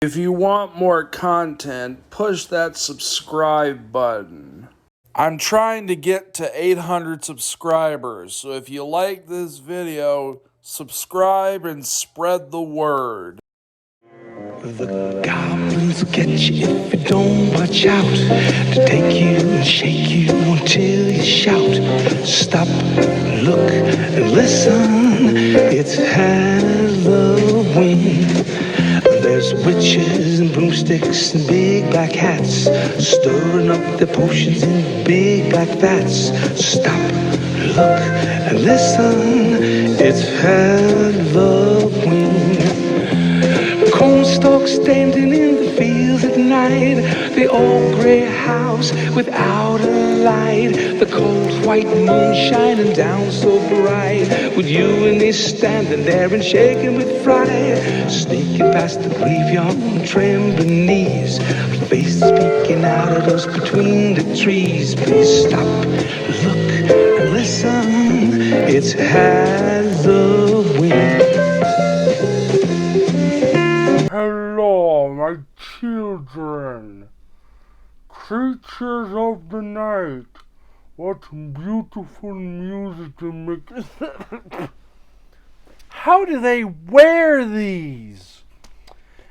If you want more content, push that subscribe button. I'm trying to get to 800 subscribers, so if you like this video, subscribe and spread the word. The goblins will get you if you don't watch out. To take you and shake you until you shout. Stop, look, and listen. It's Halloween. There's witches and broomsticks and big black hats, stirring up the potions in big black vats. Stop, look, and listen. It's Halloween. Cornstalks standing in the fields at night. The old gray house without a light. The cold white moon shining down so bright. With you and me standing there and shaking with fright. Sneaking past the graveyard on trembling knees. Faces peeking out at us between the trees. Please stop, look, and listen. It's Halloween. Hello, my children, creatures of the night. What beautiful music to make. How do they wear these?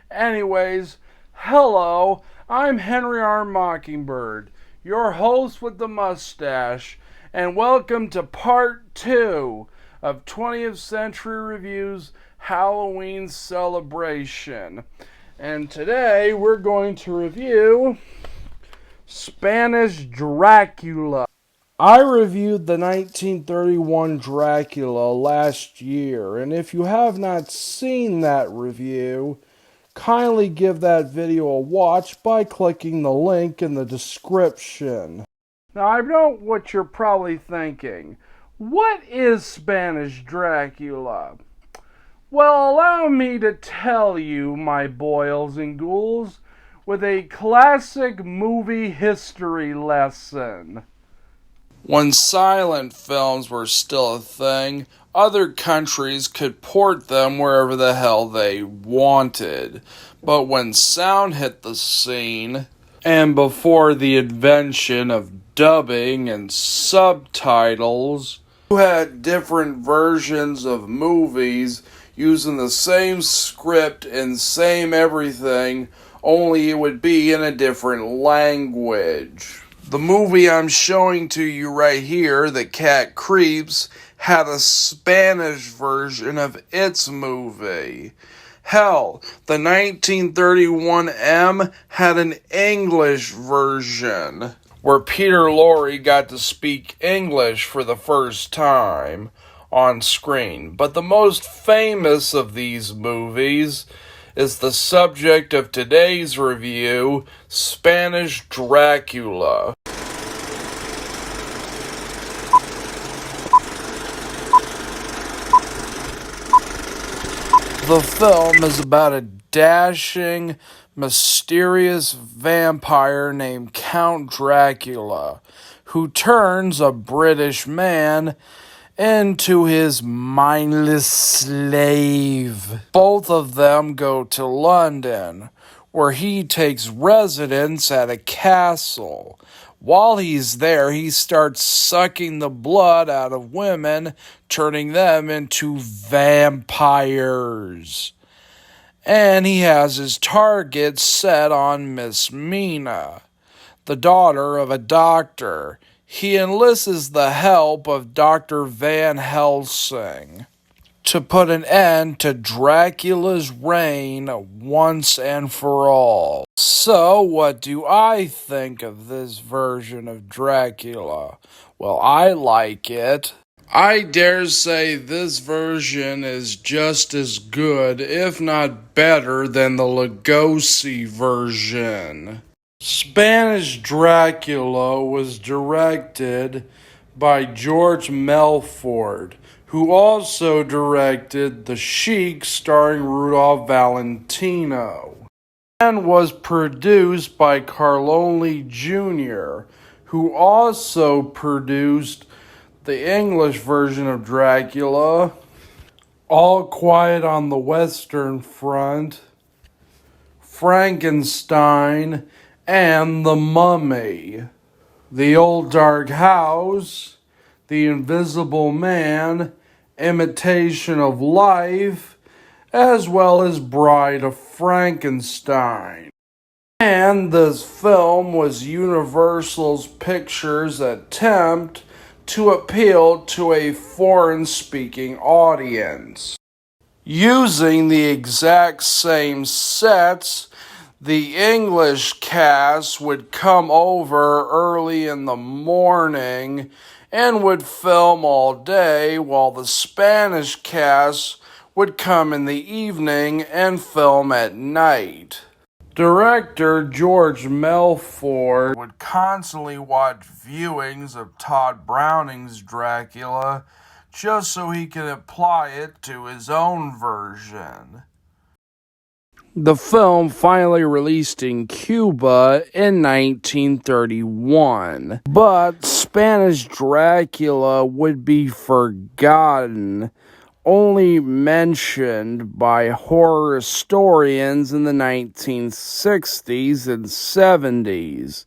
Anyways, hello, I'm Henry R. Mockingbird, your host with the mustache, and welcome to part 2 of 20th Century Review's Halloween celebration. And today we're going to review Spanish Dracula. I reviewed the 1931 Dracula last year, and if you have not seen that review, kindly give that video a watch by clicking the link in the description. Now, I know what you're probably thinking. What is Spanish Dracula? Well, allow me to tell you, my boils and ghouls, with a classic movie history lesson. When silent films were still a thing, other countries could port them wherever the hell they wanted. But when sound hit the scene, and before the invention of dubbing and subtitles, you had different versions of movies using the same script and same everything, only it would be in a different language. The movie I'm showing to you right here, The Cat Creeps, had a Spanish version of its movie. Hell, the 1931 M had an English version, where Peter Lorre got to speak English for the first time on screen. But the most famous of these movies is the subject of today's review, Spanish Dracula. The film is about a dashing, mysterious vampire named Count Dracula, who turns a British man into his mindless slave. Both of them go to London, where he takes residence at a castle. While he's there, he starts sucking the blood out of women, turning them into vampires. And he has his target set on Miss Mina, the daughter of a doctor. He enlists the help of Dr. Van Helsing to put an end to Dracula's reign once and for all. So, what do I think of this version of Dracula? Well, I like it. I dare say this version is just as good, if not better, than the Lugosi version. Spanish Dracula was directed by George Melford, who also directed The Sheik starring Rudolph Valentino, and was produced by Carlone Jr., who also produced the English version of Dracula, All Quiet on the Western Front, Frankenstein, and The Mummy. The Old Dark House, The Invisible Man, Imitation of Life, as well as Bride of Frankenstein. And this film was Universal's Pictures' attempt to appeal to a foreign-speaking audience. Using the exact same sets, the English cast would come over early in the morning and would film all day, while the Spanish cast would come in the evening and film at night. Director George Melford would constantly watch viewings of Todd Browning's Dracula just so he could apply it to his own version. The film finally released in Cuba in 1931, but Spanish Dracula would be forgotten, only mentioned by horror historians in the 1960s and 70s,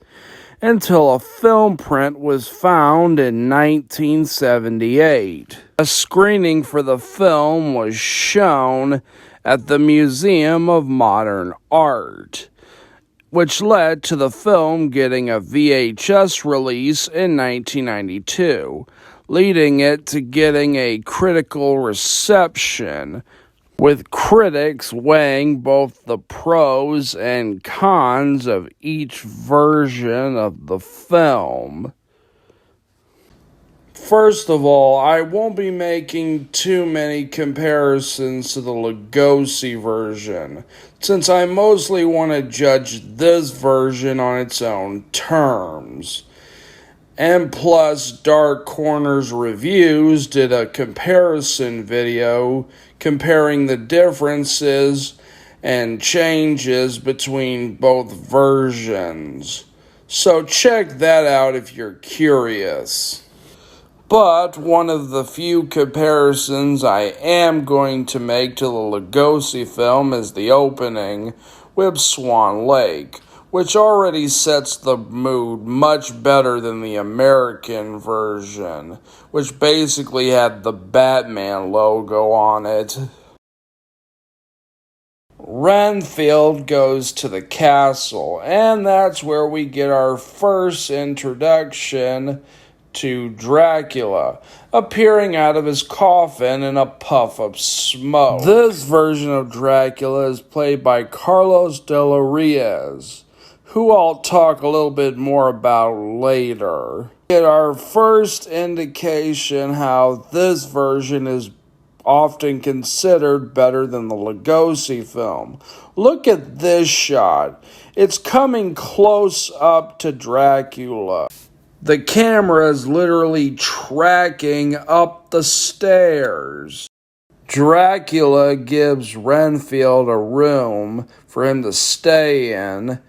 until a film print was found in 1978. A screening for the film was shown at the Museum of Modern Art, which led to the film getting a VHS release in 1992, leading it to getting a critical reception, with critics weighing both the pros and cons of each version of the film. First of all, I won't be making too many comparisons to the Lugosi version, since I mostly want to judge this version on its own terms. And plus, Dark Corner's Reviews did a comparison video comparing the differences and changes between both versions. So check that out if you're curious. But one of the few comparisons I am going to make to the Lugosi film is the opening with Swan Lake, which already sets the mood much better than the American version, which basically had the Batman logo on it. Renfield goes to the castle, and that's where we get our first introduction to Dracula, appearing out of his coffin in a puff of smoke. This version of Dracula is played by Carlos de la Riaz, who I'll talk a little bit more about later. We get our first indication how this version is often considered better than the Lugosi film. Look at this shot. It's coming close up to Dracula. The camera is literally tracking up the stairs. Dracula gives Renfield a room for him to stay in,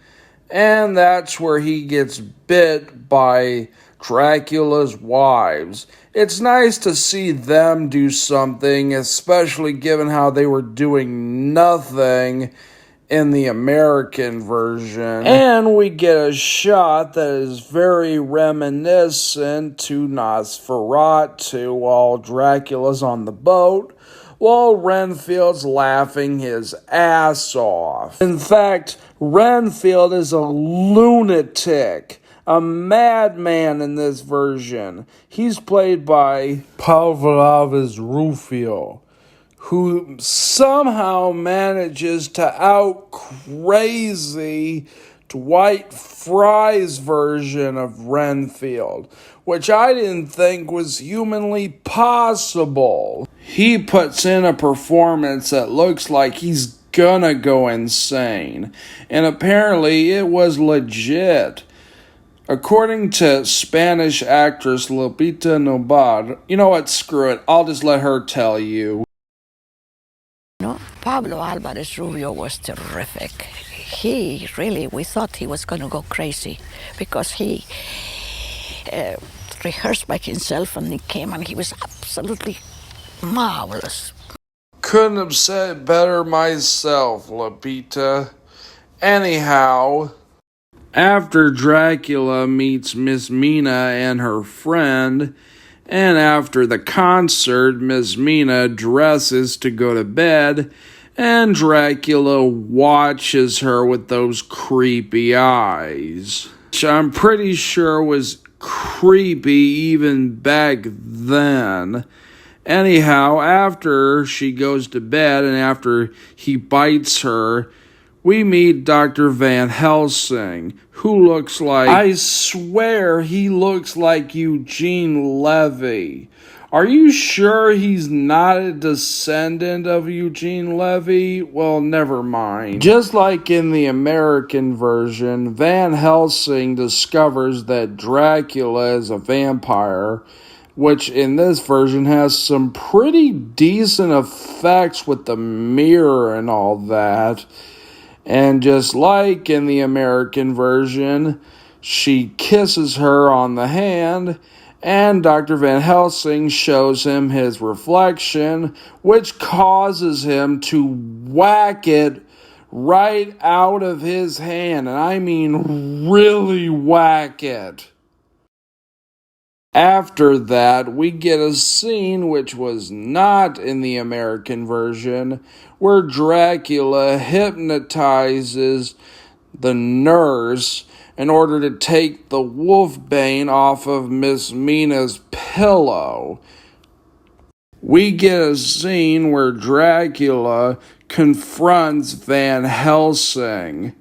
and that's where he gets bit by Dracula's wives. It's nice to see them do something, especially given how they were doing nothing in the American version. And we get a shot that is very reminiscent to Nosferatu while Dracula's on the boat, while Renfield's laughing his ass off. In fact, Renfield is a lunatic, a madman in this version. He's played by Pavlov's Rufio, who somehow manages to out-crazy Dwight Fry's version of Renfield, which I didn't think was humanly possible. He puts in a performance that looks like he's gonna go insane, and apparently it was legit. According to Spanish actress Lupita Nyong'o, you know what, screw it, I'll just let her tell you. No, Pablo Alvarez Rubio was terrific. He really, we thought he was going to go crazy because he rehearsed by himself and he came and he was absolutely marvelous. Couldn't have said it better myself, Lupita. Anyhow, after Dracula meets Miss Mina and her friend, and after the concert, Miss Mina dresses to go to bed, and Dracula watches her with those creepy eyes, which I'm pretty sure was creepy even back then. Anyhow, after she goes to bed and after he bites her, we meet Dr. Van Helsing, who looks like, I swear he looks like Eugene Levy. Are you sure he's not a descendant of Eugene Levy? Well, never mind. Just like in the American version, Van Helsing discovers that Dracula is a vampire, which in this version has some pretty decent effects with the mirror and all that. And just like in the American version, she kisses her on the hand, and Dr. Van Helsing shows him his reflection, which causes him to whack it right out of his hand. And I mean really whack it. After that, we get a scene which was not in the American version, where Dracula hypnotizes the nurse in order to take the wolfbane off of Miss Mina's pillow. We get a scene where Dracula confronts Van Helsing.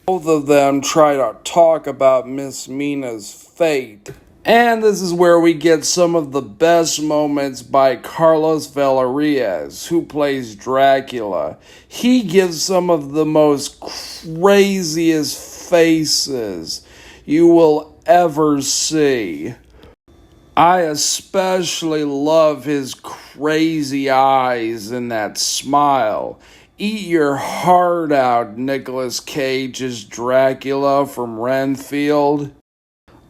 Both of them try to talk about Miss Mina's fate. And this is where we get some of the best moments by Carlos Villarreal, who plays Dracula. He gives some of the most craziest faces you will ever see. I especially love his crazy eyes and that smile. Eat your heart out, Nicolas Cage's Dracula from Renfield.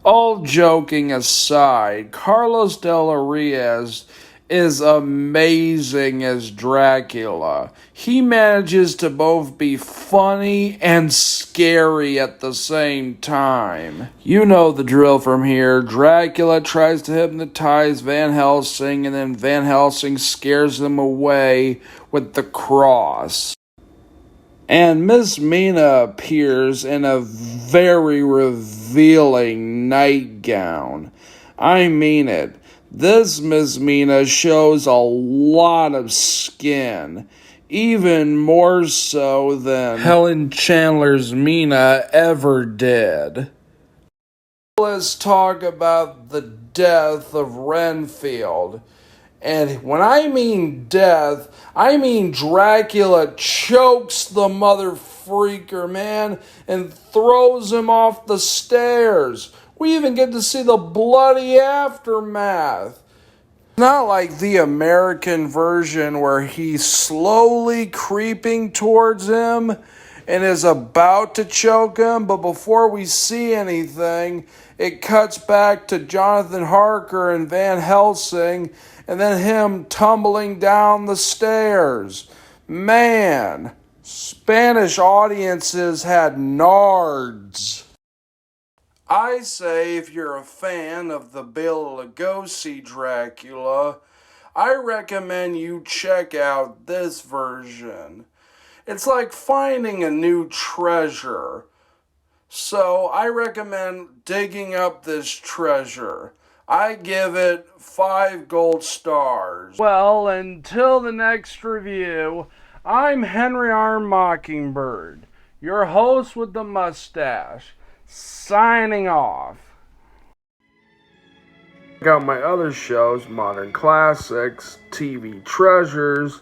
All joking aside, Carlos Del Riaz is amazing as Dracula. He manages to both be funny and scary at the same time. You know the drill from here. Dracula tries to hypnotize Van Helsing, and then Van Helsing scares him away with the cross. And Miss Mina appears in a very revealing nightgown. I mean it. This Miss Mina shows a lot of skin, even more so than Helen Chandler's Mina ever did. Let's talk about the death of Renfield. And when I mean death, I mean Dracula chokes the mother freaker, man, and throws him off the stairs. We even get to see the bloody aftermath. Not like the American version where he's slowly creeping towards him and is about to choke him, but before we see anything, it cuts back to Jonathan Harker and Van Helsing, and then him tumbling down the stairs. Man, Spanish audiences had nards. I say if you're a fan of the Bela Lugosi Dracula, I recommend you check out this version. It's like finding a new treasure. So I recommend digging up this treasure. I give it 5 gold stars. Well, until the next review, I'm Henry R. Mockingbird, your host with the mustache, signing off. Check out my other shows, Modern Classics, TV Treasures,